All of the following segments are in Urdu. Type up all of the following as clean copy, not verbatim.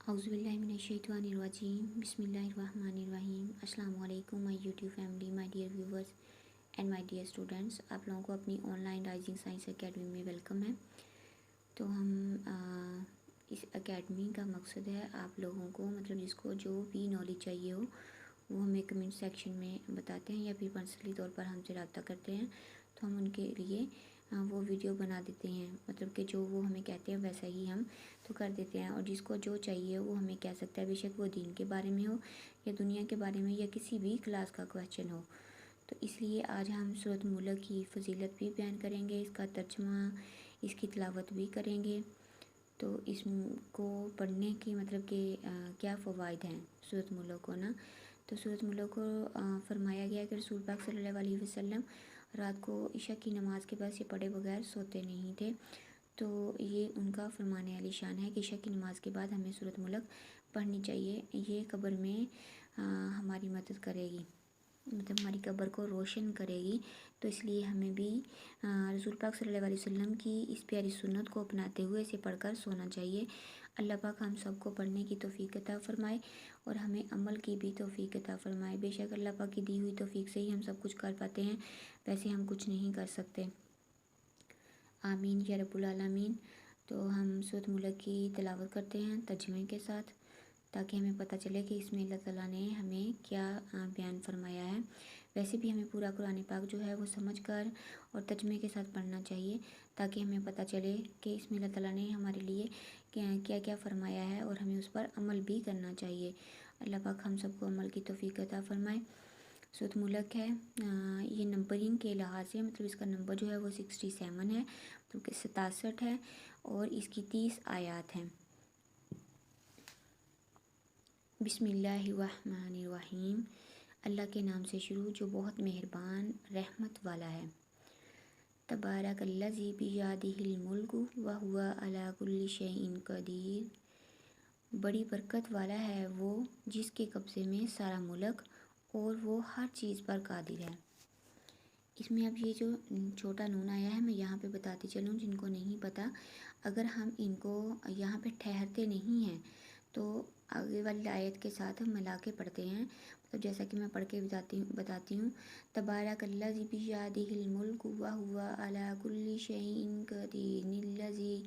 اعوذ باللہ من الشیطان الرجیم بسم اللہ الرحمن الرحیم۔ السلام علیکم مائی YouTube family, my dear viewers and my dear students, آپ لوگوں کو اپنی on line rising science academy میں ویلکم ہے۔ تو ہم اس اکیڈمی کا مقصد ہے آپ لوگوں کو جس کو جو بھی نالج چاہیے ہو وہ ہمیں کمنٹ سیکشن میں بتاتے ہیں یا پھر پرسنلی طور پر ہم سے رابطہ کرتے ہیں، تو ہم ان کے لیے وہ ویڈیو بنا دیتے ہیں، کہ جو وہ ہمیں کہتے ہیں ویسا ہی ہم تو کر دیتے ہیں، اور جس کو جو چاہیے وہ ہمیں کہہ سکتا ہے، بے شک وہ دین کے بارے میں ہو یا دنیا کے بارے میں یا کسی بھی کلاس کا کویشچن ہو۔ تو اس لیے آج ہم سورۃ ملک کی فضیلت بھی بیان کریں گے، اس کا ترجمہ، اس کی تلاوت بھی کریں گے۔ تو اس کو پڑھنے کی کیا فوائد ہیں سورۃ ملک کو نا، تو سورۃ ملک کو فرمایا گیا کہ رسول پاک صلی اللہ علیہ وسلم رات کو عشاء کی نماز کے بعد یہ پڑھے بغیر سوتے نہیں تھے۔ تو یہ ان کا فرمان عالی شان ہے کہ عشاء کی نماز کے بعد ہمیں سورۃ ملک پڑھنی چاہیے، یہ قبر میں ہماری مدد کرے گی، ہماری قبر کو روشن کرے گی۔ تو اس لیے ہمیں بھی رسول پاک صلی اللہ علیہ وسلم کی اس پیاری سنت کو اپناتے ہوئے اسے پڑھ کر سونا چاہیے۔ اللہ پاک ہم سب کو پڑھنے کی توفیق عطا فرمائے اور ہمیں عمل کی بھی توفیق عطا فرمائے۔ بے شک اللہ پاک کی دی ہوئی توفیق سے ہی ہم سب کچھ کر پاتے ہیں، ویسے ہم کچھ نہیں کر سکتے۔ آمین یا رب العالمین۔ تو ہم سورۃ ملک کی تلاوت کرتے ہیں ترجمے کے ساتھ، تاکہ ہمیں پتہ چلے کہ اس میں اللہ تعالیٰ نے ہمیں کیا بیان فرمایا ہے۔ ویسے بھی ہمیں پورا قرآن پاک جو ہے وہ سمجھ کر اور ترجمے کے ساتھ پڑھنا چاہیے، تاکہ ہمیں پتہ چلے کہ اس میں اللہ تعالیٰ نے ہمارے لیے کیا کیا فرمایا ہے اور ہمیں اس پر عمل بھی کرنا چاہیے۔ اللہ پاک ہم سب کو عمل کی توفیق عطا فرمائے۔ سورۃ ملک ہے، یہ نمبرنگ کے لحاظ سے اس کا نمبر جو ہے وہ 67 ہے، 67 ہے، اور اس کی 30 آیات ہیں۔ بسم اللہ الرحمن الرحیم۔ اللہ کے نام سے شروع جو بہت مہربان رحمت والا ہے۔ تبارک الذی بیدہ الملک وہو علی کل شیء قدیر۔ بڑی برکت والا ہے وہ جس کے قبضے میں سارا ملک اور وہ ہر چیز پر قادر ہے۔ اس میں اب یہ جو چھوٹا نون آیا ہے میں یہاں پہ بتاتی چلوں جن کو نہیں پتا، اگر ہم ان کو یہاں پہ ٹھہرتے نہیں ہیں تو آگے والی آیت کے ساتھ ہم ملا کے پڑھتے ہیں، جیسا کہ میں پڑھ کے بتاتی ہوں۔ تبارک الذی بیدہ الملک وہو علی کل شیء قدیر الذی،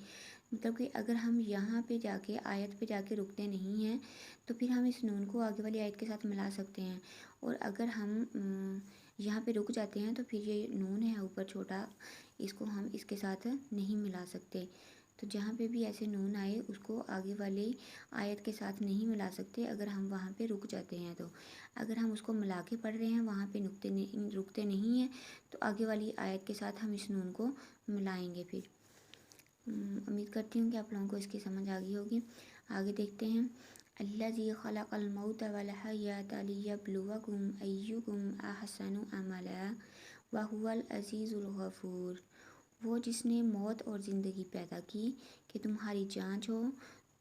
کہ اگر ہم یہاں پہ جا کے آیت پہ جا کے رکتے نہیں ہیں تو پھر ہم اس نون کو آگے والی آیت کے ساتھ ملا سکتے ہیں، اور اگر ہم یہاں پہ رک جاتے ہیں تو پھر یہ نون ہے اوپر چھوٹا، اس کو ہم اس کے ساتھ نہیں ملا سکتے۔ تو جہاں پہ بھی ایسے نون آئے اس کو آگے والی آیت کے ساتھ نہیں ملا سکتے اگر ہم وہاں پہ رک جاتے ہیں۔ تو اگر ہم اس کو ملا کے پڑھ رہے ہیں وہاں پہ رکتے نہیں ہیں تو آگے والی آیت کے ساتھ ہم اس نون کو ملائیں گے۔ پھر امید کرتی ہوں کہ آپ لوگوں کو اس کی سمجھ آ گئی ہوگی۔ آگے دیکھتے ہیں۔ الذی خلق الموت والحیاۃ لیبلوکم ایکم احسن عملا وہو العزیز الغفور۔ وہ جس نے موت اور زندگی پیدا کی کہ تمہاری جانچ ہو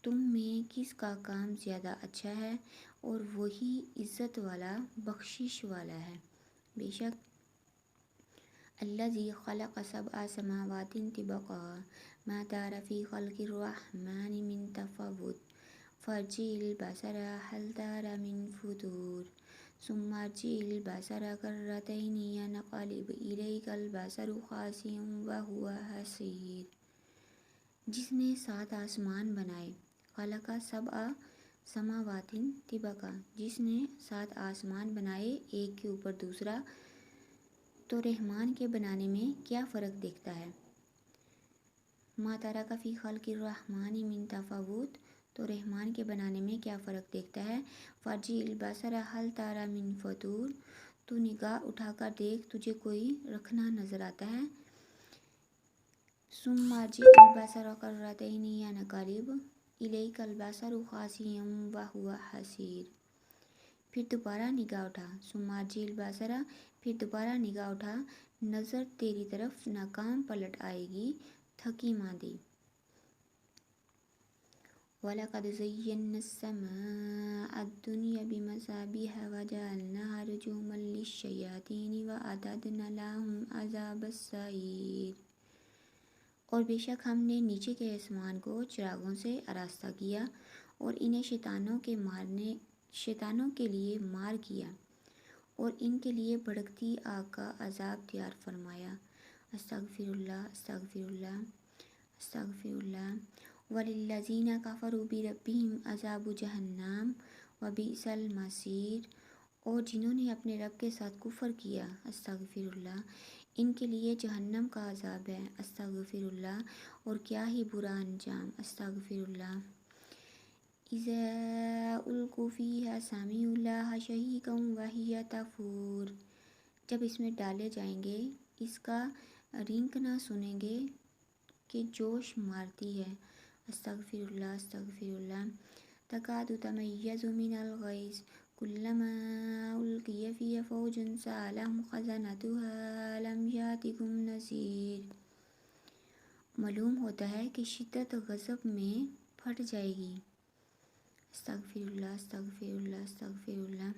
تم میں کس کا کام زیادہ اچھا ہے، اور وہی عزت والا بخشش والا ہے۔ بے شک الذی خلق سبع سماوات طباقا ما تری فی خلق الرحمن من تفاوت فارجع البصر هل تری من فطور ثم ارجع البصر کرتین ینقلب الیک البصر خاسئا وہو حسیر۔ جس نے 7 آسمان بنائے، خلق سبع سماوات طباقا، جس نے 7 آسمان بنائے ایک کے اوپر دوسرا، تو رحمان کے بنانے میں کیا فرق دیکھتا ہے۔ ما تری فی خلق الرحمن من تفاوت، تو رحمان کے بنانے میں کیا فرق دیکھتا ہے۔ فارجع البصر هل تری من فطور، تو نگاہ اٹھا کر دیکھ تجھے کوئی رکھنا نظر آتا ہے۔ ثم ارجع البصر کرتین ینقلب الیک البصر خاسئا وہو حسیر۔ پھر دوبارہ نگاہ اٹھا، ثم ارجع البصر، پھر دوبارہ نگاہ اٹھا، نظر تیری طرف ناکام پلٹ آئے گی، تھکی ماندی۔ وَلَقَدْ زَيَّنَّا السَّمَاءَ الدُّنْيَا بِمَصَابِيحَ وَجَعَلْنَاهَا رُجُومًا لِلشَّيَاطِينِ وَأَعْتَدْنَا لَهُمْ عَذَابَ السَّعِيرِ۔ اور بے شک ہم نے نیچے کے آسمان کو چراغوں سے آراستہ کیا اور انہیں شیطانوں کے لیے مار کیا اور ان کے لیے بھڑکتی آگ کا عذاب تیار فرمایا۔ استغفر اللہ استغفر اللہ استغفر اللہ۔ وَلِلَّذِينَ كَفَرُوا بِرَبِّهِمْ عَذَابُ جَہَنَّمَ وَبِئْسَ الْمَصِيرُ۔ اور جنہوں نے اپنے رب کے ساتھ کفر کیا، استغفر اللہ، ان کے لیے جہنم کا عذاب ہے، استغفر اللہ، اور کیا ہی برا انجام، استغفر اللہ۔ اِذَا أُلْقُوا فِيهَا سَمِعُوا لَهَا شَهِيقًا وَهِيَ تَفُورُ۔ جب اس میں ڈالے جائیں گے اس کا رینگنا سنیں گے کہ جوش مارتی ہے، استغفر اللہ استغفر اللہ۔ تَكَادُ تَمَيَّزُ مِنَ الْغَيْظِ كُلَّمَا أُلْقِيَ فِيهَا فَوْجٌ سَأَلَهُمْ خَزَنَتُهَا أَلَمْ يَأْتِكُمْ نَذِيرٌ۔ معلوم ہوتا ہے کہ شدت غضب میں پھٹ جائے گی، استغفر اللہ استغفر اللہ استغفر اللہ۔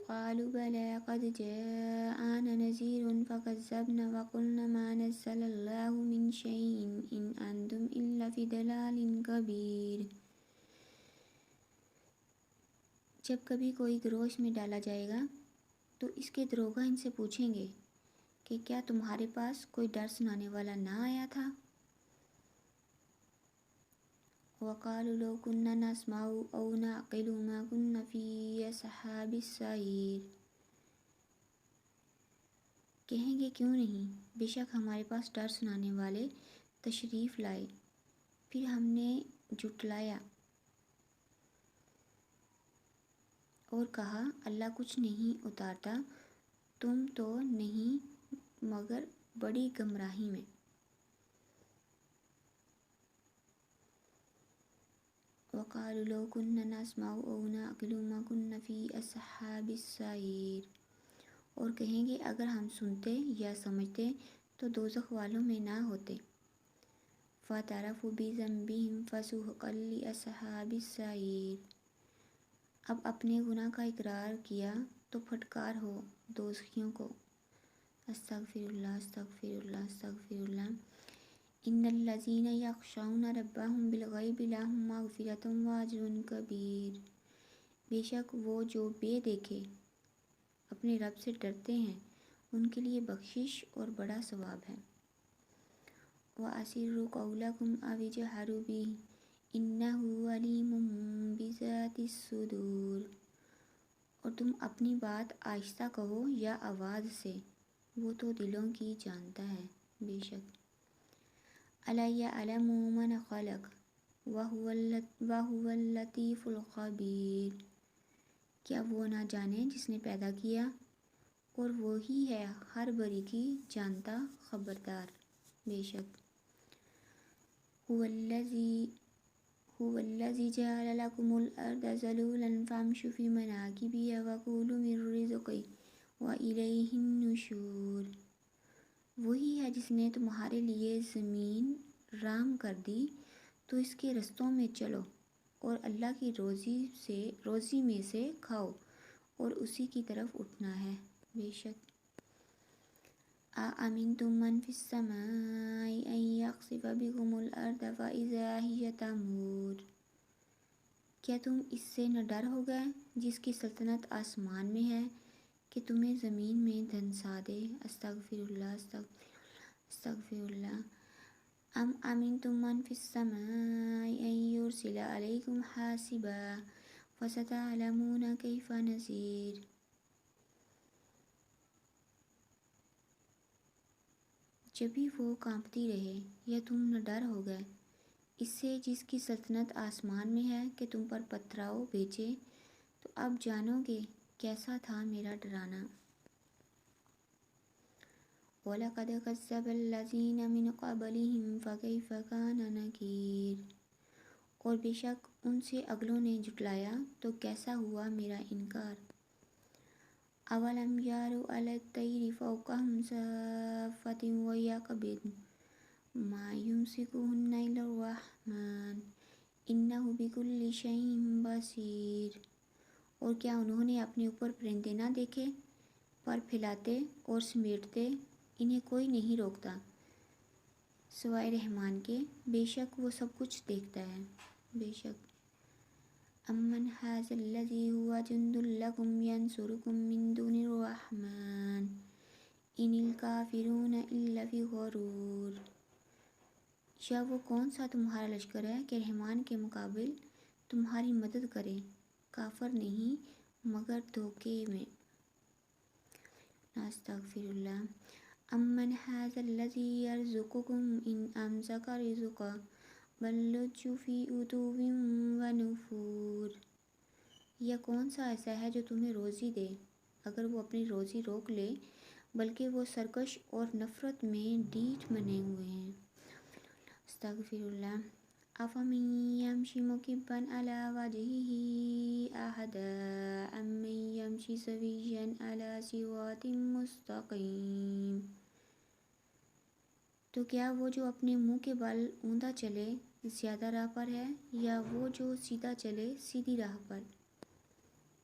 قالوا بلى قد جاءنا نذير فكذبنا وقلنا ما نزل الله من شيء إن أنتم إلا في ضلال كبير۔ جب کبھی کوئی گروش میں ڈالا جائے گا تو اس کے دروغہ ان سے پوچھیں گے کہ کیا تمہارے پاس کوئی ڈر سنانے والا نہ آیا تھا؟ وَقَالُوا لَوْ كُنَّا نَسْمَعُ أَوْ نَعْقِلُ مَا كُنَّا فِي أَصْحَابِ السَّعِيرِ۔ کہیں گے کیوں نہیں، بے شک ہمارے پاس ڈر سنانے والے تشریف لائے، پھر ہم نے جھٹلایا اور کہا اللہ کچھ نہیں اتارتا، تم تو نہیں مگر بڑی گمراہی میں۔ وَقَالُوا لَوْ كُنَّا نَسْمَعُ أَوْ نَعْقِلُ مَا كُنَّا فِي أَصْحَابِ السَّعِيرِ۔ اور کہیں گے اگر ہم سنتے یا سمجھتے تو دوزخ والوں میں نہ ہوتے۔ فَاعْتَرَفُوا بِذَنبِهِمْ فَسُحْقًا لِأَصْحَابِ السَّعِيرِ۔ اب اپنے گناہ کا اقرار کیا تو پھٹکار ہو دوزخیوں کو، استغفر اللہ استغفر اللہ استغفر اللہ۔ ان الذین یخشون ربهم بالغیب لهم مغفرۃ واجر کبیر۔ بے شک وہ جو بے دیکھے اپنے رب سے ڈرتے ہیں ان کے لیے بخشش اور بڑا ثواب ہے۔ وَأَسِرُّوا قَوْلَكُمْ أَوِ اجْهَرُوا بِهِ إِنَّهُ عَلِیمٌ بِذَاتِ الصُّدُورِ۔ اور تم اپنی بات آہستہ کہو یا آواز سے، وہ تو دلوں کی جانتا ہے، بے شک۔ أَلَا يَعْلَمُ مَنْ خَلَقَ وَهُوَ اللَّطِیفُ الْخَبِیرُ۔ کیا وہ نہ جانے جس نے پیدا کیا اور وہی ہے ہر بری کی جانتا خبردار، بے شک۔ هُوَ الَّذِی جَعَلَ لَکُمُ الْأَرْضَ ذَلُولًا فَامْشُوا فِی مَنَاکِبِهَا وَکُلُوا مِن رِزْقِهِ وَإِلَیْهِ النُّشُورُ۔ وہی ہے جس نے تمہارے لیے زمین رام کر دی تو اس کے رستوں میں چلو اور اللہ کی روزی میں سے کھاؤ اور اسی کی طرف اٹھنا ہے، بے شک۔ أَأَمِنْتُم مَّن فِي السَّمَاءِ أَن يَخْسِفَ بِكُمُ الْأَرْضَ فَإِذَا هِیَ تَمُورُ۔ کیا تم اس سے نہ ڈر ہو گئے جس کی سلطنت آسمان میں ہے کہ تمہیں زمین میں دھنسا دے، استغفر اللہ استغفر اللہ۔ أَمْ أَمِنْتُم مَّن فِي السَّمَاءِ أَن يُرْسِلَ عَلَيْکُمْ حَاصِبًا فَسَتَعْلَمُونَ کَیْفَ نَذِیرِ۔ جب بھی وہ کانپتی رہے یا تم نہ ڈر ہو گئے اس سے جس کی سلطنت آسمان میں ہے کہ تم پر پتھراؤ بھیجے، تو اب جانو گے کیسا تھا میرا ڈرانا۔ وَلَقَدْ كَذَّبَ الَّذِینَ مِن قَبْلِهِمْ فَکَیْفَ کَانَ نَکِیرِ۔ اور بے شک ان سے اگلوں نے جھٹلایا تو کیسا ہوا میرا انکار۔ أَوَلَمْ يَرَوْا إِلَى الطَّیْرِ فَوْقَهُمْ صَافَّاتٍ وَیَقْبِضْنَ مَا یُمْسِکُهُنَّ إِلَّا الرَّحْمَنُ إِنَّهُ بِکُلِّ شَیْءٍ بَصِیرٌ۔ اور کیا انہوں نے اپنے اوپر پرندے نہ دیکھے، پر پھیلاتے اور سمیٹتے انہیں کوئی نہیں روکتا، سوائے رحمان کے، بے شک وہ سب کچھ دیکھتا ہے۔ بے شک امن ھذا الذی ھوا جند لکم ینصرکم من دون الرحمن ان الکافرون الا فی غرور۔ یا وہ کون سا تمہارا لشکر ہے کہ رحمان کے مقابل تمہاری مدد کرے، کافر نہیں مگر دھوکے میں۔ استغفر اللہ۔ امن ھذا الذی یرزقکم ان امسک رزقہ بل لجوا فی عتو و نفور۔ یا کون سا ایسا ہے جو تمہیں روزی دے اگر وہ اپنی روزی روک لے، بلکہ وہ سرکش اور نفرت میں ڈیٹھ بنے ہوئے ہیں۔ استغفر اللہ۔ افمن یمشی مکبا علی وجہہ اہدی امن یمشی سویا علی صراط مستقیم۔ تو کیا وہ جو اپنے منہ کے بل اوندا چلے زیادہ راہ پر ہے، یا وہ جو سیدھا چلے سیدھی راہ پر؟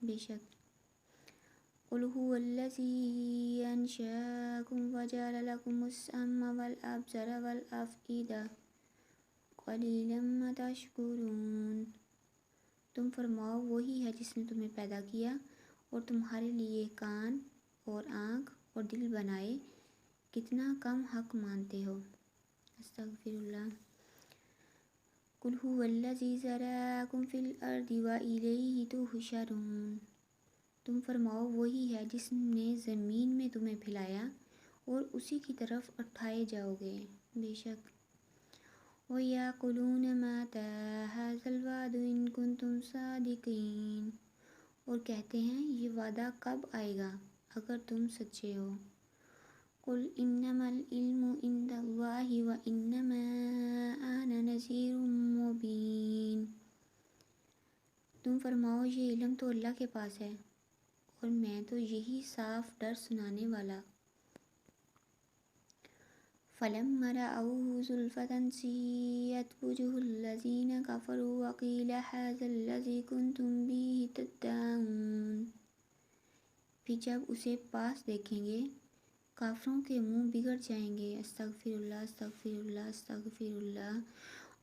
بے شک قل هو الذی انشأکم وجعل لکم السمع والابصار والافئدہ قلیلا ما تشکرون۔ تم فرماؤ وہی ہے جس نے تمہیں پیدا کیا اور تمہارے لیے کان اور آنکھ اور دل بنائے، کتنا کم حق مانتے ہو۔ استغفر اللہ۔ قل هو الذی ذرأکم فی الارض والیہ تحشرون۔ تم فرماؤ وہی ہے جس نے زمین میں تمہیں پھیلایا اور اسی کی طرف اٹھائے جاؤ گے۔ بے شک وَيَقُولُونَ مَتَى هَذَا الْوَعْدُ إِن كُنتُمْ صَادِقِينَ۔ اور کہتے ہیں یہ وعدہ کب آئے گا اگر تم سچے ہو۔ قُلْ إِنَّمَا الْعِلْمُ عِندَ اللَّهِ وَإِنَّمَا أَنَا نَذِيرٌ مُّبِينٌ۔ تم فرماؤ یہ علم تو اللہ کے پاس ہے اور میں تو یہی صاف ڈر سنانے والا۔ فَلَمَّا رَأَوْهُ زُلْفَةً سِیئَتْ وُجُوهُ الَّذِینَ کَفَرُوا وَقِیلَ هَٰذَا الَّذِی کُنتُم بِهِ تَدَّعُونَ۔ پھر جب اسے پاس دیکھیں گے کافروں کے منہ بگڑ جائیں گے۔ استغفر اللہ استغفر اللہ استغفر اللہ۔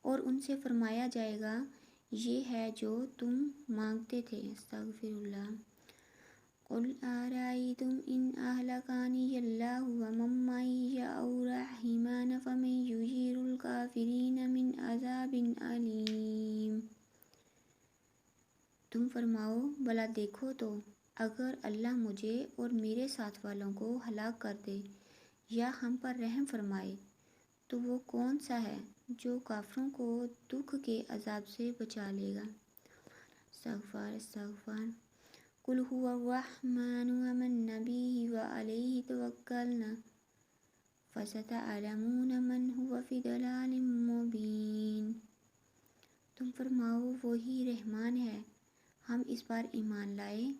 اور ان سے فرمایا جائے گا یہ ہے جو تم مانگتے تھے۔ استغفر اللہ۔ قُلْ أَرَأَیْتُمْ إِنْ أَهْلَكَنِیَ اللَّهُ وَمَن مَّعِیَ أَوْ رَحِمَنَا فَمَن یُجِیرُ الْکَافِرِینَ مِنْ عَذَابٍ أَلِیمٍ۔ تم فرماؤ بھلا دیکھو تو اگر اللہ مجھے اور میرے ساتھ والوں کو ہلاک کر دے یا ہم پر رحم فرمائے تو وہ کون سا ہے جو کافروں کو دکھ کے عذاب سے بچا لے گا۔ استغفار استغفار۔ قُلْ هُوَ الرَّحْمَنُ آمَنَّا بِهِ وَعَلَیْهِ تَوَکَّلْنَا فَسَتَعْلَمُونَ مَنْ هُوَ فِی ضَلَالٍ مُّبِینٍ۔ تم فرماؤ وہی رحمان ہے، ہم اس پر ایمان لائے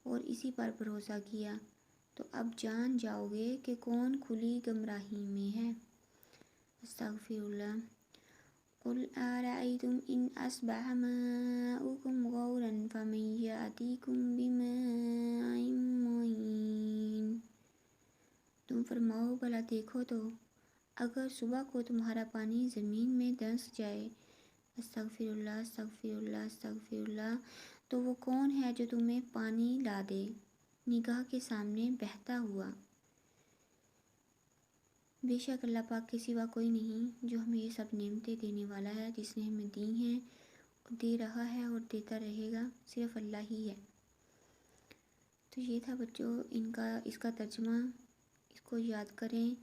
اور اسی پر بھروسہ کیا، تو اب جان جاؤ گے کہ کون کھلی گمراہی میں ہے۔ استغفر اللہ۔ قُلْ أَرَأَیْتُمْ إِنْ أَصْبَحَ مَاؤُکُمْ غَوْرًا فَمَن یَأْتِیکُم بِمَاءٍ مَّعِینٍ۔ تم فرماؤ بھلا دیکھو تو اگر صبح کو تمہارا پانی زمین میں دھنس جائے۔ استغفر اللہ استغفر اللہ استغفر اللہ۔ تو وہ کون ہے جو تمہیں پانی لا دے نگاہ کے سامنے بہتا ہوا۔ بے شک اللہ پاک کے سوا کوئی نہیں جو ہمیں یہ سب نعمتیں دینے والا ہے جس نے ہمیں دی ہیں اور دے رہا ہے اور دیتا رہے گا، صرف اللہ ہی ہے۔ تو یہ تھا بچوں اس کا ترجمہ، اس کو یاد کریں،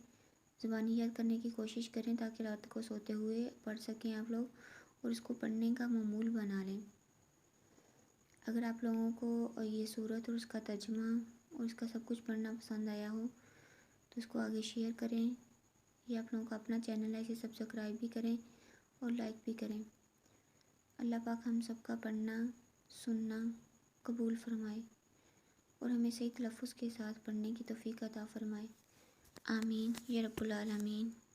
زبانی یاد کرنے کی کوشش کریں تاکہ رات کو سوتے ہوئے پڑھ سکیں آپ لوگ اور اس کو پڑھنے کا معمول بنا لیں۔ اگر آپ لوگوں کو یہ سورت اور اس کا ترجمہ اور اس کا سب کچھ پڑھنا پسند آیا ہو تو اس کو آگے شیئر کریں، یا آپ لوگوں کا اپنا چینل ہے اسے سبسکرائب بھی کریں اور لائک بھی کریں۔ اللہ پاک ہم سب کا پڑھنا سننا قبول فرمائے اور ہمیں صحیح تلفظ کے ساتھ پڑھنے کی توفیق عطا فرمائے۔ آمین یا رب العالمین۔